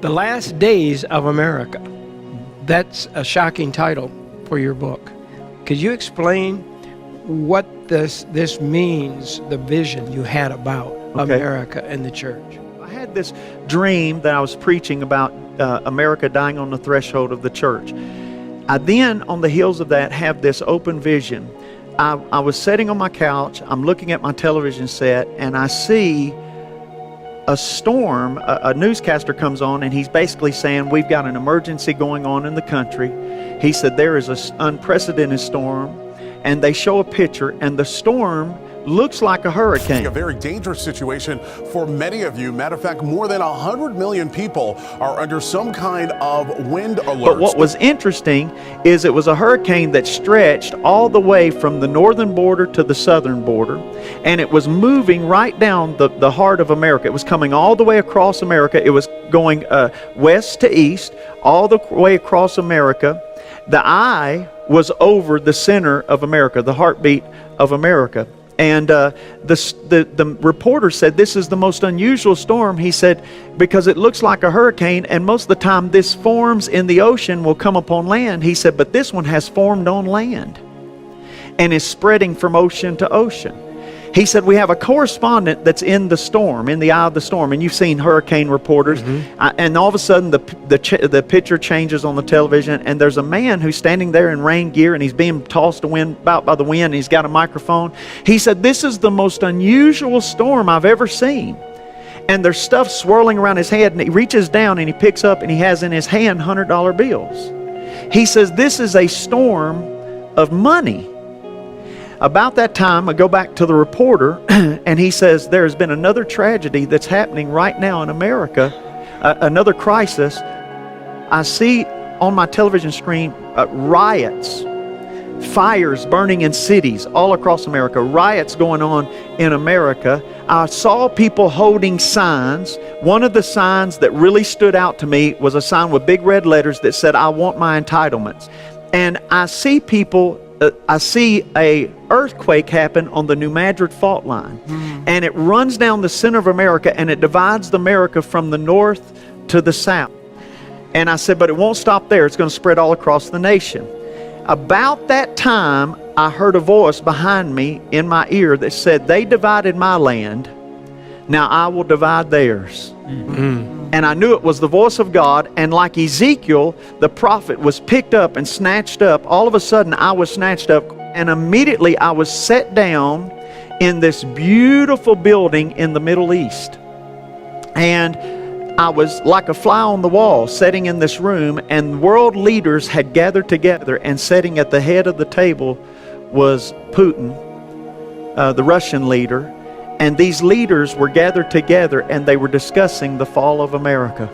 The Last Days of America. That's a shocking title for your book. Could you explain what this means, the vision you had about America and the church? I had this dream that I was preaching about America dying on the threshold of the church. I then, on the heels of that, have this open vision. I was sitting on my couch, I'm looking at my television set, and I see a storm. A newscaster comes on, and he's basically saying, we've got an emergency going on in the country. He said, there is an unprecedented storm, and they show a picture, and the storm looks like a hurricane. A very dangerous situation for many of you. Matter of fact, more than 100 million people are under some kind of wind alert. But what was interesting is it was a hurricane that stretched all the way from the northern border to the southern border, and it was moving right down the heart of America. It was coming all the way across America. It was going west to east, all the way across America. The eye was over the center of America, the heartbeat of America. And the reporter said, this is the most unusual storm, he said, because it looks like a hurricane, and most of the time this forms in the ocean will come upon land. He said, but this one has formed on land and is spreading from ocean to ocean. He said, we have a correspondent that's in the storm, in the eye of the storm, and you've seen hurricane reporters, and all of a sudden the picture changes on the television, and there's a man who's standing there in rain gear, and he's being tossed about by the wind, and he's got a microphone. He said, this is the most unusual storm I've ever seen. And there's stuff swirling around his head, and he reaches down and he picks up, and he has in his hand $100 bills. He says, this is a storm of money. About that time, I go back to the reporter, and he says, there has been another tragedy that's happening right now in America, another crisis. I see on my television screen riots, fires burning in cities all across America, riots going on in America. I saw people holding signs. One of the signs that really stood out to me was a sign with big red letters that said, I want my entitlements. And I see people, I see a earthquake happen on the New Madrid fault line, and it runs down the center of America, and it divides America from the north to the south. And I said, but it won't stop there. It's going to spread all across the nation. About that time, I heard a voice behind me in my ear that said, they divided my land, now I will divide theirs. And I knew it was the voice of God, and like Ezekiel, the prophet was picked up and snatched up. All of a sudden, I was snatched up, and immediately I was set down in this beautiful building in the Middle East. And I was like a fly on the wall, sitting in this room, and world leaders had gathered together, and sitting at the head of the table was Putin, the Russian leader. And these leaders were gathered together, and they were discussing the fall of America.